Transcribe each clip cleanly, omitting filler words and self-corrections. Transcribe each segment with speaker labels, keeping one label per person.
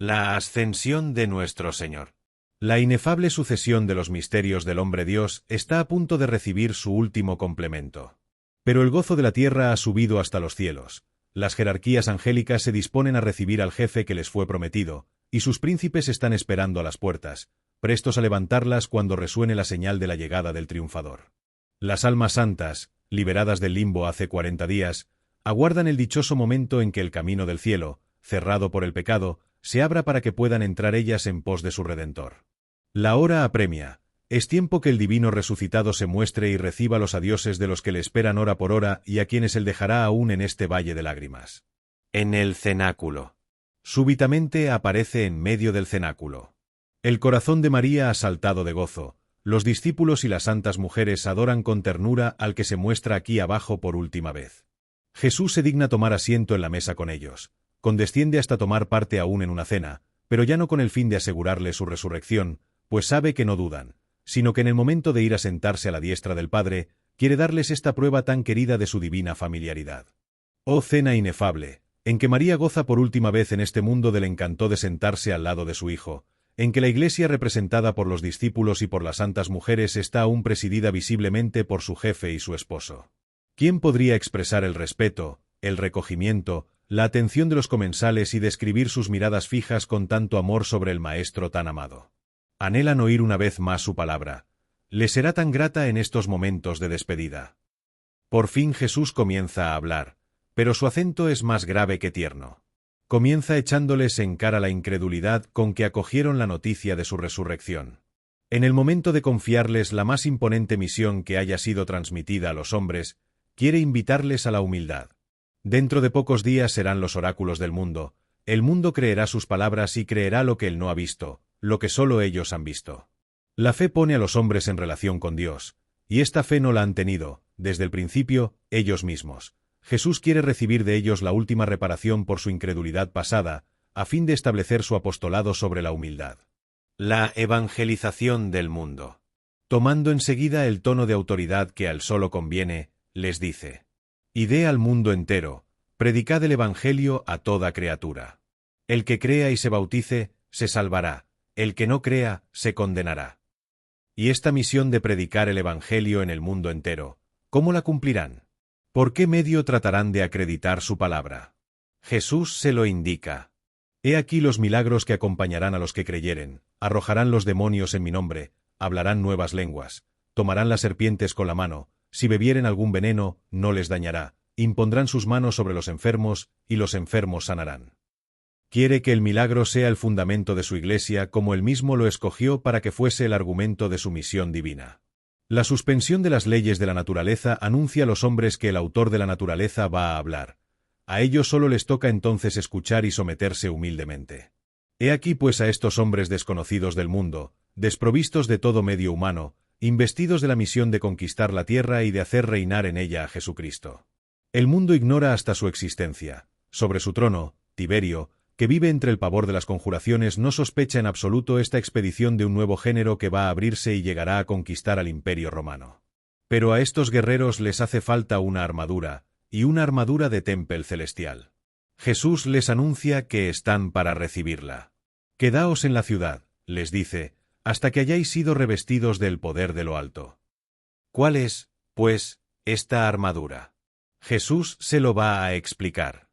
Speaker 1: La ascensión de nuestro Señor. La inefable sucesión de los misterios del hombre Dios está a punto de recibir su último complemento. Pero el gozo de la tierra ha subido hasta los cielos. Las jerarquías angélicas se disponen a recibir al jefe que les fue prometido, y sus príncipes están esperando a las puertas, prestos a levantarlas cuando resuene la señal de la llegada del triunfador. Las almas santas, liberadas del limbo hace 40 días, aguardan el dichoso momento en que el camino del cielo, cerrado por el pecado, se abra para que puedan entrar ellas en pos de su Redentor. La hora apremia. Es tiempo que el divino resucitado se muestre y reciba los adioses de los que le esperan hora por hora y a quienes él dejará aún en este valle de lágrimas. En el cenáculo. Súbitamente aparece en medio del cenáculo. El corazón de María ha saltado de gozo. Los discípulos y las santas mujeres adoran con ternura al que se muestra aquí abajo por última vez. Jesús se digna tomar asiento en la mesa con ellos. Condesciende hasta tomar parte aún en una cena, pero ya no con el fin de asegurarle su resurrección, pues sabe que no dudan, sino que en el momento de ir a sentarse a la diestra del Padre, quiere darles esta prueba tan querida de su divina familiaridad. Oh cena inefable, en que María goza por última vez en este mundo del encanto de sentarse al lado de su Hijo, en que la Iglesia representada por los discípulos y por las santas mujeres está aún presidida visiblemente por su jefe y su esposo. ¿Quién podría expresar el respeto, el recogimiento, la atención de los comensales y describir sus miradas fijas con tanto amor sobre el Maestro tan amado? Anhelan oír una vez más su palabra. Les será tan grata en estos momentos de despedida. Por fin Jesús comienza a hablar, pero su acento es más grave que tierno. Comienza echándoles en cara la incredulidad con que acogieron la noticia de su resurrección. En el momento de confiarles la más imponente misión que haya sido transmitida a los hombres, quiere invitarles a la humildad. Dentro de pocos días serán los oráculos del mundo. El mundo creerá sus palabras y creerá lo que él no ha visto, lo que solo ellos han visto. La fe pone a los hombres en relación con Dios, y esta fe no la han tenido, desde el principio, ellos mismos. Jesús quiere recibir de ellos la última reparación por su incredulidad pasada, a fin de establecer su apostolado sobre la humildad. La evangelización del mundo. Tomando enseguida el tono de autoridad que al solo conviene, les dice: Id al mundo entero, predicad el Evangelio a toda criatura. El que crea y se bautice, se salvará, el que no crea, se condenará. Y esta misión de predicar el Evangelio en el mundo entero, ¿cómo la cumplirán? ¿Por qué medio tratarán de acreditar su palabra? Jesús se lo indica. He aquí los milagros que acompañarán a los que creyeren: arrojarán los demonios en mi nombre, hablarán nuevas lenguas, tomarán las serpientes con la mano, si bebieren algún veneno, no les dañará, impondrán sus manos sobre los enfermos, y los enfermos sanarán. Quiere que el milagro sea el fundamento de su Iglesia como él mismo lo escogió para que fuese el argumento de su misión divina. La suspensión de las leyes de la naturaleza anuncia a los hombres que el autor de la naturaleza va a hablar. A ellos solo les toca entonces escuchar y someterse humildemente. He aquí pues a estos hombres desconocidos del mundo, desprovistos de todo medio humano, investidos de la misión de conquistar la tierra y de hacer reinar en ella a Jesucristo. El mundo ignora hasta su existencia. Sobre su trono, Tiberio, que vive entre el pavor de las conjuraciones, no sospecha en absoluto esta expedición de un nuevo género que va a abrirse y llegará a conquistar al Imperio romano. Pero a estos guerreros les hace falta una armadura, y una armadura de tempel celestial. Jesús les anuncia que están para recibirla. Quedaos en la ciudad, les dice, hasta que hayáis sido revestidos del poder de lo alto. ¿Cuál es, pues, esta armadura? Jesús se lo va a explicar.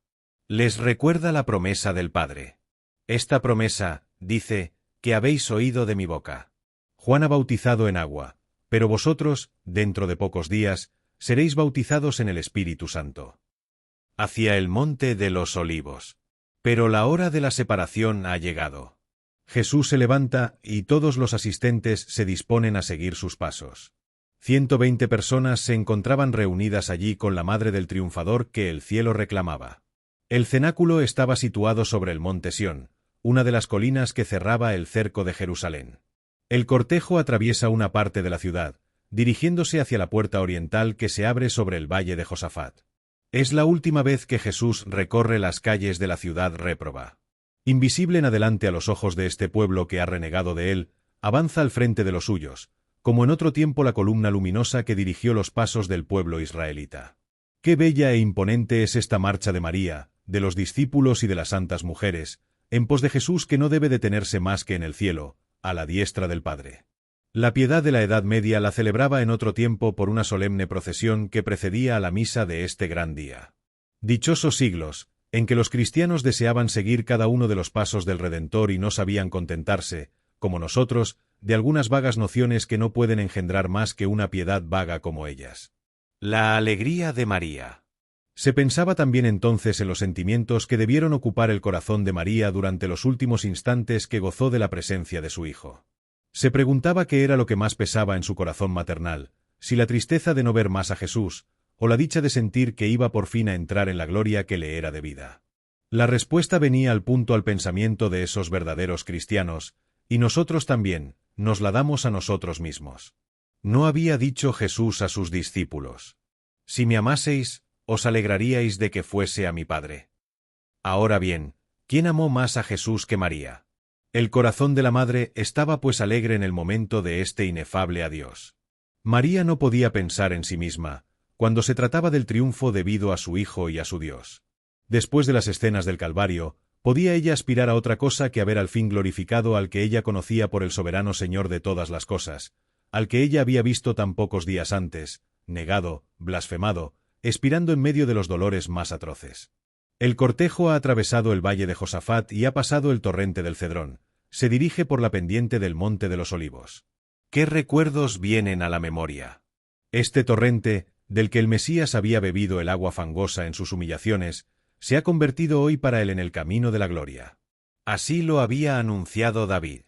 Speaker 1: Les recuerda la promesa del Padre. Esta promesa, dice, que habéis oído de mi boca. Juan ha bautizado en agua, pero vosotros, dentro de pocos días, seréis bautizados en el Espíritu Santo. Hacia el monte de los olivos. Pero la hora de la separación ha llegado. Jesús se levanta y todos los asistentes se disponen a seguir sus pasos. 120 personas se encontraban reunidas allí con la madre del triunfador que el cielo reclamaba. El cenáculo estaba situado sobre el monte Sión, una de las colinas que cerraba el cerco de Jerusalén. El cortejo atraviesa una parte de la ciudad, dirigiéndose hacia la puerta oriental que se abre sobre el valle de Josafat. Es la última vez que Jesús recorre las calles de la ciudad réproba. Invisible en adelante a los ojos de este pueblo que ha renegado de él, avanza al frente de los suyos, como en otro tiempo la columna luminosa que dirigió los pasos del pueblo israelita. Qué bella e imponente es esta marcha de María, de los discípulos y de las santas mujeres, en pos de Jesús que no debe detenerse más que en el cielo, a la diestra del Padre. La piedad de la Edad Media la celebraba en otro tiempo por una solemne procesión que precedía a la misa de este gran día. Dichosos siglos, en que los cristianos deseaban seguir cada uno de los pasos del Redentor y no sabían contentarse, como nosotros, de algunas vagas nociones que no pueden engendrar más que una piedad vaga como ellas. La alegría de María. Se pensaba también entonces en los sentimientos que debieron ocupar el corazón de María durante los últimos instantes que gozó de la presencia de su Hijo. Se preguntaba qué era lo que más pesaba en su corazón maternal, si la tristeza de no ver más a Jesús, o la dicha de sentir que iba por fin a entrar en la gloria que le era debida. La respuesta venía al punto al pensamiento de esos verdaderos cristianos, y nosotros también, nos la damos a nosotros mismos. ¿No había dicho Jesús a sus discípulos: si me amaseis, os alegraríais de que fuese a mi Padre? Ahora bien, ¿quién amó más a Jesús que María? El corazón de la madre estaba pues alegre en el momento de este inefable adiós. María no podía pensar en sí misma, cuando se trataba del triunfo debido a su Hijo y a su Dios. Después de las escenas del Calvario, ¿podía ella aspirar a otra cosa que a ver al fin glorificado al que ella conocía por el soberano Señor de todas las cosas, al que ella había visto tan pocos días antes, negado, blasfemado, expirando en medio de los dolores más atroces? El cortejo ha atravesado el valle de Josafat y ha pasado el torrente del Cedrón. Se dirige por la pendiente del Monte de los Olivos. ¿Qué recuerdos vienen a la memoria? Este torrente, del que el Mesías había bebido el agua fangosa en sus humillaciones, se ha convertido hoy para él en el camino de la gloria. Así lo había anunciado David.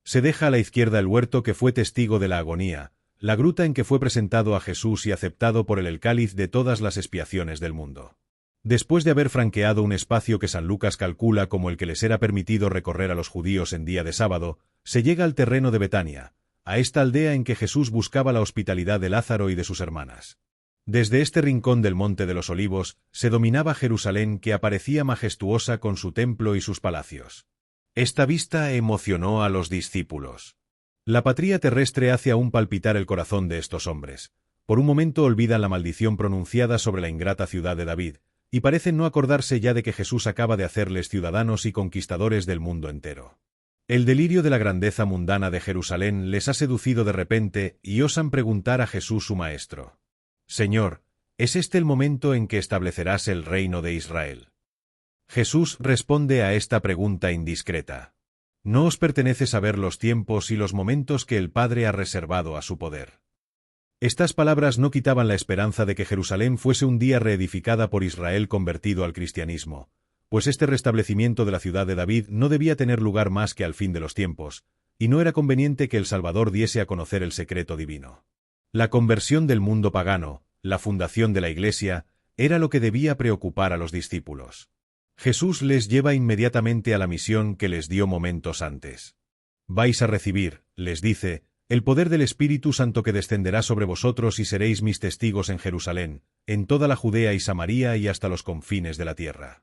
Speaker 1: Se deja a la izquierda el huerto que fue testigo de la agonía, la gruta en que fue presentado a Jesús y aceptado por él el cáliz de todas las expiaciones del mundo. Después de haber franqueado un espacio que San Lucas calcula como el que les era permitido recorrer a los judíos en día de sábado, se llega al terreno de Betania, a esta aldea en que Jesús buscaba la hospitalidad de Lázaro y de sus hermanas. Desde este rincón del Monte de los Olivos se dominaba Jerusalén, que aparecía majestuosa con su templo y sus palacios. Esta vista emocionó a los discípulos. La patria terrestre hace aún palpitar el corazón de estos hombres. Por un momento olvidan la maldición pronunciada sobre la ingrata ciudad de David, y parecen no acordarse ya de que Jesús acaba de hacerles ciudadanos y conquistadores del mundo entero. El delirio de la grandeza mundana de Jerusalén les ha seducido de repente y osan preguntar a Jesús su Maestro: Señor, ¿es este el momento en que establecerás el reino de Israel? Jesús responde a esta pregunta indiscreta: No os pertenece saber los tiempos y los momentos que el Padre ha reservado a su poder. Estas palabras no quitaban la esperanza de que Jerusalén fuese un día reedificada por Israel convertido al cristianismo, pues este restablecimiento de la ciudad de David no debía tener lugar más que al fin de los tiempos, y no era conveniente que el Salvador diese a conocer el secreto divino. La conversión del mundo pagano, la fundación de la Iglesia, era lo que debía preocupar a los discípulos. Jesús les lleva inmediatamente a la misión que les dio momentos antes. Vais a recibir, les dice, el poder del Espíritu Santo que descenderá sobre vosotros y seréis mis testigos en Jerusalén, en toda la Judea y Samaria y hasta los confines de la tierra.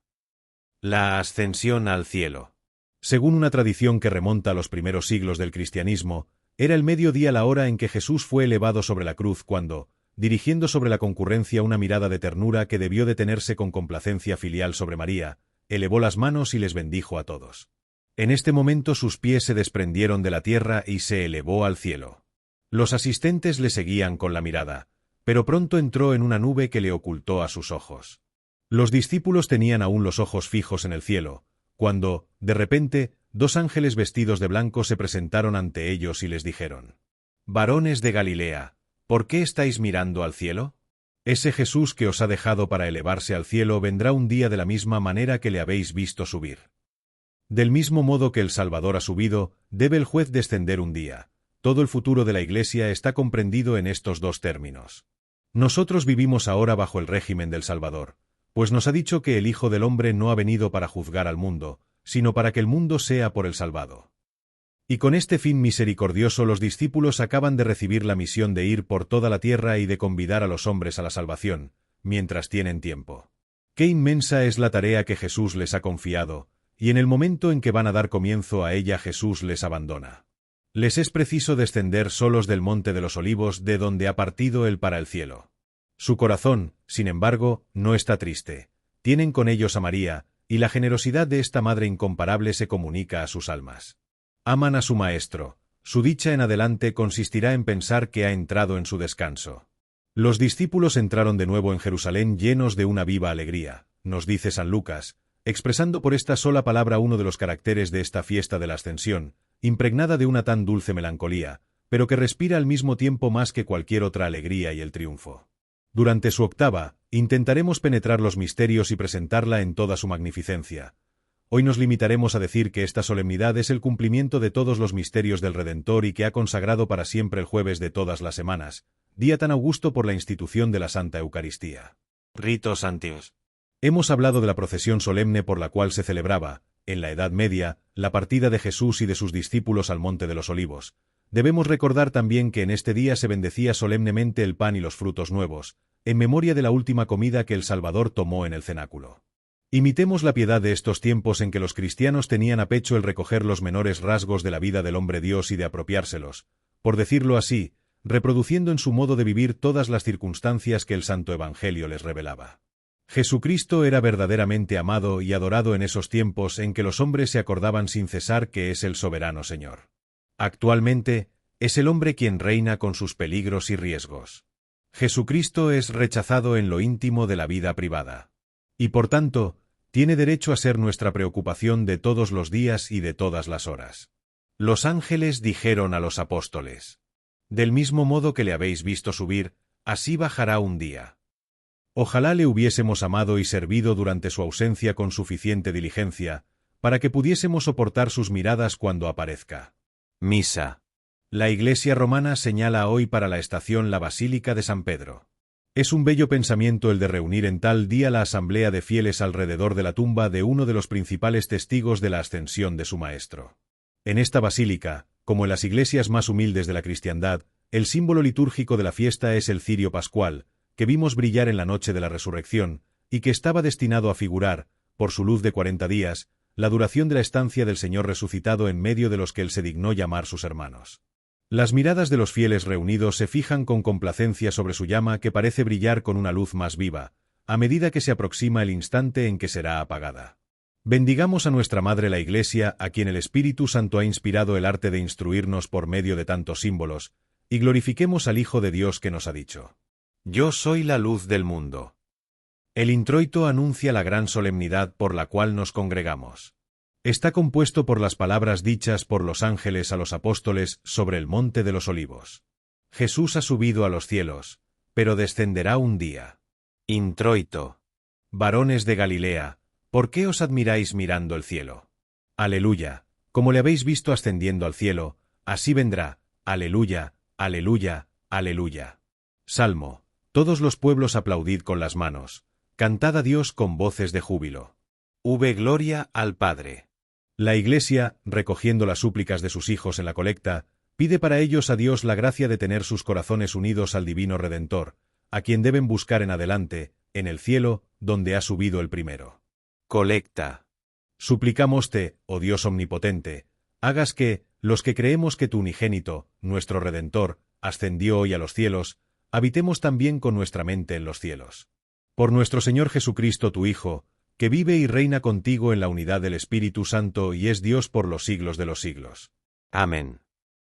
Speaker 1: La ascensión al cielo. Según una tradición que remonta a los primeros siglos del cristianismo, era el mediodía la hora en que Jesús fue elevado sobre la cruz cuando, dirigiendo sobre la concurrencia una mirada de ternura que debió detenerse con complacencia filial sobre María, elevó las manos y les bendijo a todos. En este momento sus pies se desprendieron de la tierra y se elevó al cielo. Los asistentes le seguían con la mirada, pero pronto entró en una nube que le ocultó a sus ojos. Los discípulos tenían aún los ojos fijos en el cielo, cuando, de repente, dos ángeles vestidos de blanco se presentaron ante ellos y les dijeron: Varones de Galilea, ¿por qué estáis mirando al cielo? Ese Jesús que os ha dejado para elevarse al cielo vendrá un día de la misma manera que le habéis visto subir. Del mismo modo que el Salvador ha subido, debe el juez descender un día. Todo el futuro de la Iglesia está comprendido en estos dos términos. Nosotros vivimos ahora bajo el régimen del Salvador, pues nos ha dicho que el Hijo del Hombre no ha venido para juzgar al mundo, sino para que el mundo sea por él salvado. Y con este fin misericordioso los discípulos acaban de recibir la misión de ir por toda la tierra y de convidar a los hombres a la salvación, mientras tienen tiempo. Qué inmensa es la tarea que Jesús les ha confiado, y en el momento en que van a dar comienzo a ella Jesús les abandona. Les es preciso descender solos del Monte de los Olivos de donde ha partido él para el cielo. Su corazón, sin embargo, no está triste. Tienen con ellos a María, y la generosidad de esta madre incomparable se comunica a sus almas. Aman a su maestro, su dicha en adelante consistirá en pensar que ha entrado en su descanso. Los discípulos entraron de nuevo en Jerusalén llenos de una viva alegría, nos dice San Lucas, expresando por esta sola palabra uno de los caracteres de esta fiesta de la Ascensión, impregnada de una tan dulce melancolía, pero que respira al mismo tiempo más que cualquier otra alegría y el triunfo. Durante su octava, intentaremos penetrar los misterios y presentarla en toda su magnificencia. Hoy nos limitaremos a decir que esta solemnidad es el cumplimiento de todos los misterios del Redentor y que ha consagrado para siempre el jueves de todas las semanas, día tan augusto por la institución de la Santa Eucaristía.
Speaker 2: Ritos antiguos.
Speaker 1: Hemos hablado de la procesión solemne por la cual se celebraba, en la Edad Media, la partida de Jesús y de sus discípulos al Monte de los Olivos. Debemos recordar también que en este día se bendecía solemnemente el pan y los frutos nuevos, en memoria de la última comida que el Salvador tomó en el cenáculo. Imitemos la piedad de estos tiempos en que los cristianos tenían a pecho el recoger los menores rasgos de la vida del hombre Dios y de apropiárselos, por decirlo así, reproduciendo en su modo de vivir todas las circunstancias que el Santo Evangelio les revelaba. Jesucristo era verdaderamente amado y adorado en esos tiempos en que los hombres se acordaban sin cesar que es el soberano Señor. Actualmente, es el hombre quien reina con sus peligros y riesgos. Jesucristo es rechazado en lo íntimo de la vida privada. Y por tanto, tiene derecho a ser nuestra preocupación de todos los días y de todas las horas. Los ángeles dijeron a los apóstoles: del mismo modo que le habéis visto subir, así bajará un día. Ojalá le hubiésemos amado y servido durante su ausencia con suficiente diligencia, para que pudiésemos soportar sus miradas cuando aparezca. Misa. La Iglesia romana señala hoy para la estación la Basílica de San Pedro. Es un bello pensamiento el de reunir en tal día la asamblea de fieles alrededor de la tumba de uno de los principales testigos de la ascensión de su Maestro. En esta basílica, como en las iglesias más humildes de la cristiandad, el símbolo litúrgico de la fiesta es el cirio pascual, que vimos brillar en la noche de la resurrección, y que estaba destinado a figurar, por su luz de 40 días, la duración de la estancia del Señor resucitado en medio de los que él se dignó llamar sus hermanos. Las miradas de los fieles reunidos se fijan con complacencia sobre su llama que parece brillar con una luz más viva, a medida que se aproxima el instante en que será apagada. Bendigamos a nuestra Madre la Iglesia, a quien el Espíritu Santo ha inspirado el arte de instruirnos por medio de tantos símbolos, y glorifiquemos al Hijo de Dios que nos ha dicho: yo soy la luz del mundo. El introito anuncia la gran solemnidad por la cual nos congregamos. Está compuesto por las palabras dichas por los ángeles a los apóstoles sobre el Monte de los Olivos. Jesús ha subido a los cielos, pero descenderá un día. Introito. Varones de Galilea, ¿por qué os admiráis mirando el cielo? Aleluya, como le habéis visto ascendiendo al cielo, así vendrá. Aleluya, aleluya, aleluya. Salmo. Todos los pueblos aplaudid con las manos. Cantad a Dios con voces de júbilo. Gloria al Padre. La Iglesia, recogiendo las súplicas de sus hijos en la colecta, pide para ellos a Dios la gracia de tener sus corazones unidos al Divino Redentor, a quien deben buscar en adelante, en el cielo, donde ha subido el primero. Colecta. Suplicámoste, oh Dios omnipotente, hagas que, los que creemos que tu unigénito, nuestro Redentor, ascendió hoy a los cielos, habitemos también con nuestra mente en los cielos. Por nuestro Señor Jesucristo tu Hijo, que vive y reina contigo en la unidad del Espíritu Santo y es Dios por los siglos de los siglos. Amén.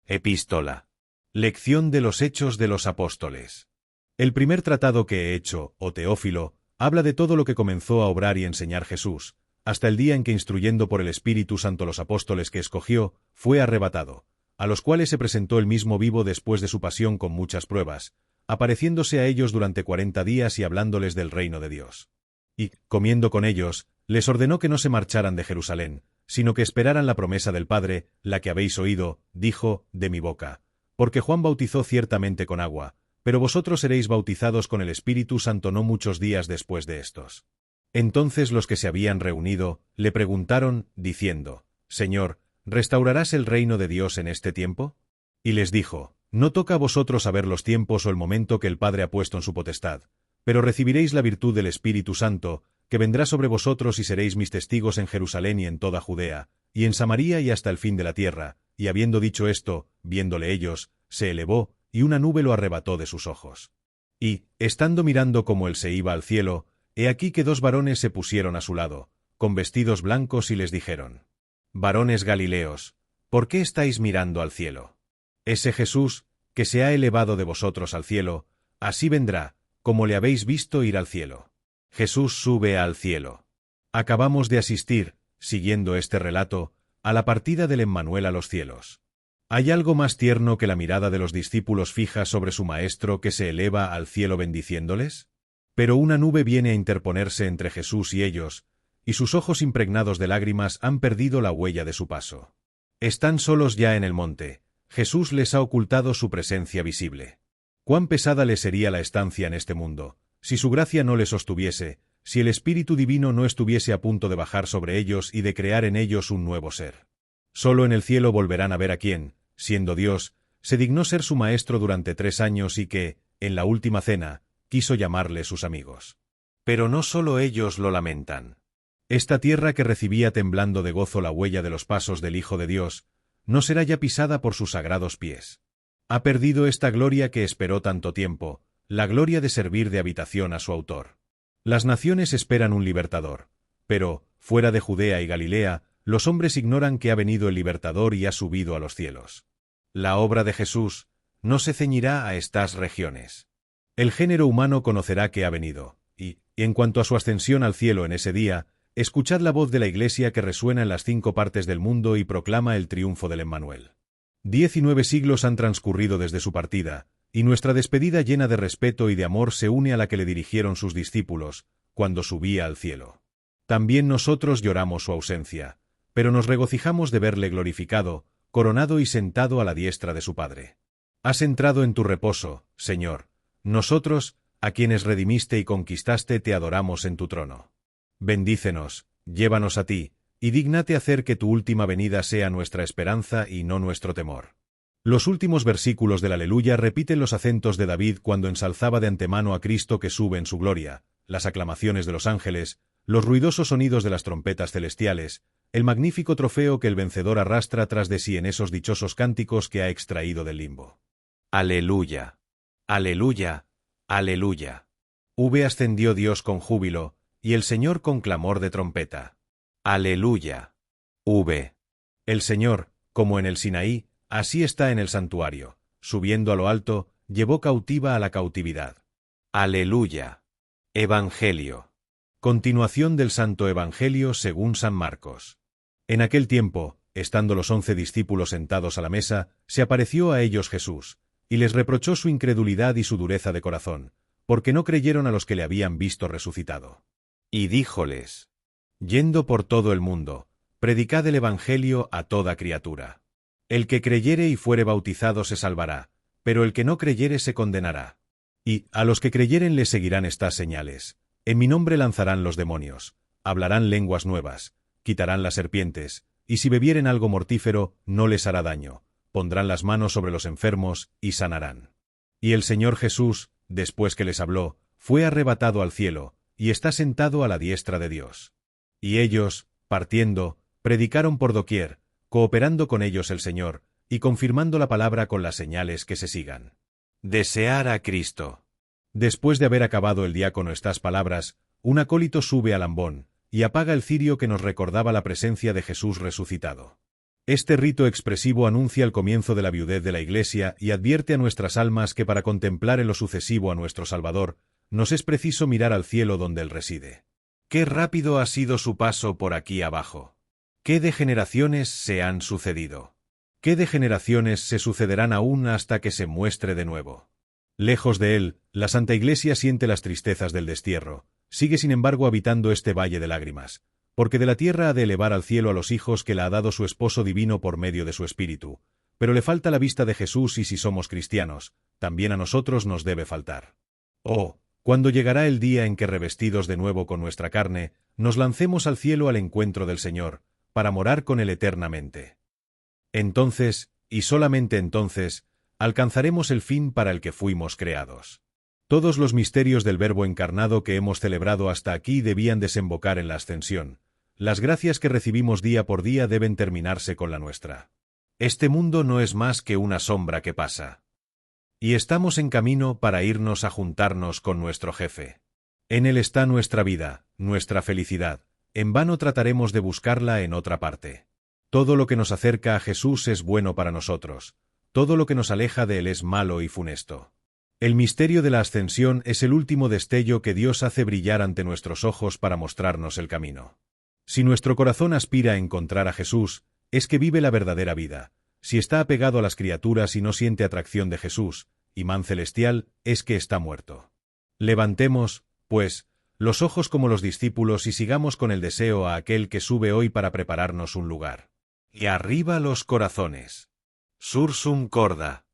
Speaker 1: Epístola. Lección de los Hechos de los Apóstoles. El primer tratado que he hecho, oh Teófilo, habla de todo lo que comenzó a obrar y enseñar Jesús, hasta el día en que, instruyendo por el Espíritu Santo los apóstoles que escogió, fue arrebatado, a los cuales se presentó él mismo vivo después de su pasión con muchas pruebas, apareciéndose a ellos durante 40 días y hablándoles del reino de Dios. Y, comiendo con ellos, les ordenó que no se marcharan de Jerusalén, sino que esperaran la promesa del Padre, la que habéis oído, dijo, de mi boca. Porque Juan bautizó ciertamente con agua, pero vosotros seréis bautizados con el Espíritu Santo no muchos días después de estos. Entonces los que se habían reunido, le preguntaron, diciendo: Señor, ¿restaurarás el reino de Dios en este tiempo? Y les dijo: No toca a vosotros saber los tiempos o el momento que el Padre ha puesto en su potestad, pero recibiréis la virtud del Espíritu Santo, que vendrá sobre vosotros y seréis mis testigos en Jerusalén y en toda Judea, y en Samaria y hasta el fin de la tierra. Y habiendo dicho esto, viéndole ellos, se elevó, y una nube lo arrebató de sus ojos. Y, estando mirando como él se iba al cielo, he aquí que 2 varones se pusieron a su lado, con vestidos blancos y les dijeron: Varones Galileos, ¿por qué estáis mirando al cielo? Ese Jesús, que se ha elevado de vosotros al cielo, así vendrá, como le habéis visto ir al cielo. Jesús sube al cielo. Acabamos de asistir, siguiendo este relato, a la partida del Emmanuel a los cielos. ¿Hay algo más tierno que la mirada de los discípulos fija sobre su Maestro que se eleva al cielo bendiciéndoles? Pero una nube viene a interponerse entre Jesús y ellos, y sus ojos impregnados de lágrimas han perdido la huella de su paso. Están solos ya en el monte. Jesús les ha ocultado su presencia visible. Cuán pesada les sería la estancia en este mundo, si su gracia no les sostuviese, si el Espíritu Divino no estuviese a punto de bajar sobre ellos y de crear en ellos un nuevo ser. Solo en el cielo volverán a ver a quien, siendo Dios, se dignó ser su Maestro durante 3 años y que, en la última cena, quiso llamarle sus amigos. Pero no solo ellos lo lamentan. Esta tierra que recibía temblando de gozo la huella de los pasos del Hijo de Dios, no será ya pisada por sus sagrados pies. Ha perdido esta gloria que esperó tanto tiempo, la gloria de servir de habitación a su autor. Las naciones esperan un libertador, pero, fuera de Judea y Galilea, los hombres ignoran que ha venido el libertador y ha subido a los cielos. La obra de Jesús no se ceñirá a estas regiones. El género humano conocerá que ha venido, y, en cuanto a su ascensión al cielo en ese día, escuchad la voz de la Iglesia que resuena en las 5 partes del mundo y proclama el triunfo del Emmanuel. 19 siglos han transcurrido desde su partida, y nuestra despedida llena de respeto y de amor se une a la que le dirigieron sus discípulos, cuando subía al cielo. También nosotros lloramos su ausencia, pero nos regocijamos de verle glorificado, coronado y sentado a la diestra de su Padre. Has entrado en tu reposo, Señor. Nosotros, a quienes redimiste y conquistaste, te adoramos en tu trono. Bendícenos, llévanos a ti, y dígnate hacer que tu última venida sea nuestra esperanza y no nuestro temor. Los últimos versículos del Aleluya repiten los acentos de David cuando ensalzaba de antemano a Cristo que sube en su gloria, las aclamaciones de los ángeles, los ruidosos sonidos de las trompetas celestiales, el magnífico trofeo que el vencedor arrastra tras de sí en esos dichosos cánticos que ha extraído del limbo. Aleluya. Aleluya. Aleluya. Ascendió Dios con júbilo, y el Señor con clamor de trompeta. Aleluya. El Señor, como en el Sinaí, así está en el santuario, subiendo a lo alto, llevó cautiva a la cautividad. Aleluya. Evangelio. Continuación del Santo Evangelio según San Marcos. En aquel tiempo, estando los 11 discípulos sentados a la mesa, se apareció a ellos Jesús, y les reprochó su incredulidad y su dureza de corazón, porque no creyeron a los que le habían visto resucitado. Y díjoles: Yendo por todo el mundo, predicad el Evangelio a toda criatura. El que creyere y fuere bautizado se salvará, pero el que no creyere se condenará. Y a los que creyeren les seguirán estas señales: en mi nombre lanzarán los demonios, hablarán lenguas nuevas, quitarán las serpientes, y si bebieren algo mortífero, no les hará daño, pondrán las manos sobre los enfermos y sanarán. Y el Señor Jesús, después que les habló, fue arrebatado al cielo, y está sentado a la diestra de Dios. Y ellos, partiendo, predicaron por doquier, cooperando con ellos el Señor, y confirmando la palabra con las señales que se sigan. Desear a Cristo. Después de haber acabado el diácono estas palabras, un acólito sube al ambón, y apaga el cirio que nos recordaba la presencia de Jesús resucitado. Este rito expresivo anuncia el comienzo de la viudez de la Iglesia y advierte a nuestras almas que para contemplar en lo sucesivo a nuestro Salvador, nos es preciso mirar al cielo donde Él reside. ¡Qué rápido ha sido su paso por aquí abajo! ¡Qué degeneraciones se han sucedido! ¿Qué degeneraciones se sucederán aún hasta que se muestre de nuevo? Lejos de Él, la Santa Iglesia siente las tristezas del destierro, sigue sin embargo habitando este valle de lágrimas, porque de la tierra ha de elevar al cielo a los hijos que la ha dado su esposo divino por medio de su Espíritu, pero le falta la vista de Jesús y si somos cristianos, también a nosotros nos debe faltar. Oh, cuando llegará el día en que revestidos de nuevo con nuestra carne, nos lancemos al cielo al encuentro del Señor, para morar con Él eternamente. Entonces, y solamente entonces, alcanzaremos el fin para el que fuimos creados. Todos los misterios del Verbo encarnado que hemos celebrado hasta aquí debían desembocar en la ascensión. Las gracias que recibimos día por día deben terminarse con la nuestra. Este mundo no es más que una sombra que pasa. Y estamos en camino para irnos a juntarnos con nuestro jefe. En Él está nuestra vida, nuestra felicidad, en vano trataremos de buscarla en otra parte. Todo lo que nos acerca a Jesús es bueno para nosotros, todo lo que nos aleja de Él es malo y funesto. El misterio de la ascensión es el último destello que Dios hace brillar ante nuestros ojos para mostrarnos el camino. Si nuestro corazón aspira a encontrar a Jesús, es que vive la verdadera vida. Si está apegado a las criaturas y no siente atracción de Jesús, imán celestial, es que está muerto. Levantemos, pues, los ojos como los discípulos y sigamos con el deseo a aquel que sube hoy para prepararnos un lugar. Y arriba los corazones. Sursum corda.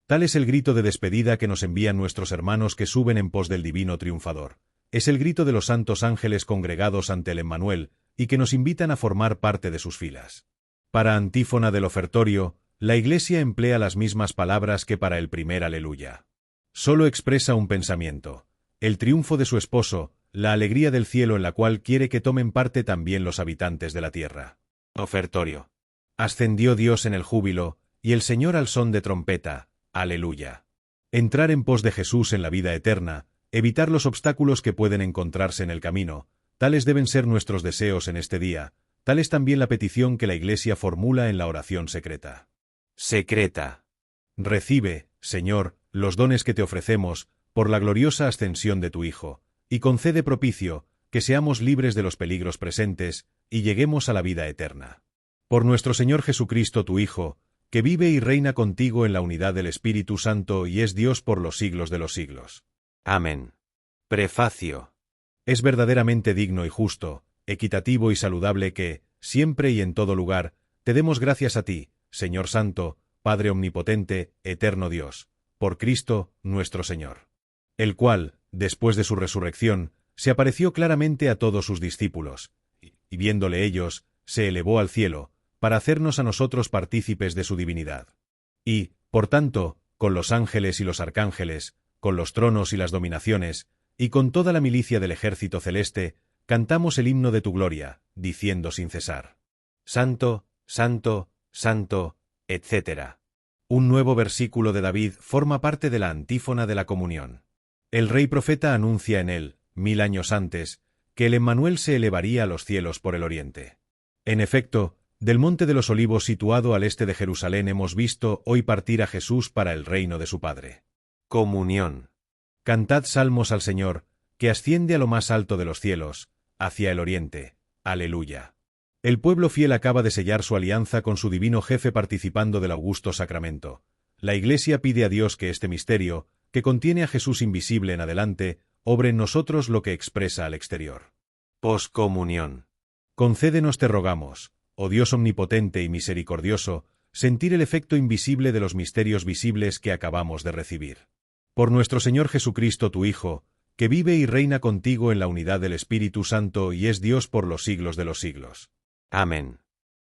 Speaker 1: Tal es el grito de despedida que nos envían nuestros hermanos que suben en pos del divino triunfador. Es el grito de los santos ángeles congregados ante el Emmanuel y que nos invitan a formar parte de sus filas. Para antífona del ofertorio, la Iglesia emplea las mismas palabras que para el primer Aleluya. Solo expresa un pensamiento: el triunfo de su esposo, la alegría del cielo en la cual quiere que tomen parte también los habitantes de la tierra. Ofertorio. Ascendió Dios en el júbilo, y el Señor al son de trompeta. Aleluya. Entrar en pos de Jesús en la vida eterna, evitar los obstáculos que pueden encontrarse en el camino, tales deben ser nuestros deseos en este día, tal es también la petición que la Iglesia formula en la oración secreta. Secreta. Recibe, Señor, los dones que te ofrecemos, por la gloriosa ascensión de tu Hijo, y concede propicio, que seamos libres de los peligros presentes, y lleguemos a la vida eterna. Por nuestro Señor Jesucristo tu Hijo, que vive y reina contigo en la unidad del Espíritu Santo y es Dios por los siglos de los siglos. Amén. Prefacio. Es verdaderamente digno y justo, equitativo y saludable que, siempre y en todo lugar, te demos gracias a ti, Señor Santo, Padre Omnipotente, Eterno Dios, por Cristo, nuestro Señor. El cual, después de su resurrección, se apareció claramente a todos sus discípulos, y viéndole ellos, se elevó al cielo, para hacernos a nosotros partícipes de su divinidad. Y, por tanto, con los ángeles y los arcángeles, con los tronos y las dominaciones, y con toda la milicia del ejército celeste, cantamos el himno de tu gloria, diciendo sin cesar: Santo, Santo, Santo, etc. Un nuevo versículo de David forma parte de la antífona de la comunión. El rey profeta anuncia en él, 1000 años antes, que el Emmanuel se elevaría a los cielos por el oriente. En efecto, del Monte de los Olivos situado al este de Jerusalén hemos visto hoy partir a Jesús para el reino de su Padre. Comunión. Cantad salmos al Señor, que asciende a lo más alto de los cielos, hacia el oriente. Aleluya. El pueblo fiel acaba de sellar su alianza con su divino jefe participando del augusto sacramento. La Iglesia pide a Dios que este misterio, que contiene a Jesús invisible en adelante, obre en nosotros lo que expresa al exterior. Poscomunión. Concédenos, te rogamos, oh Dios omnipotente y misericordioso, sentir el efecto invisible de los misterios visibles que acabamos de recibir. Por nuestro Señor Jesucristo tu Hijo, que vive y reina contigo en la unidad del Espíritu Santo y es Dios por los siglos de los siglos. Amén.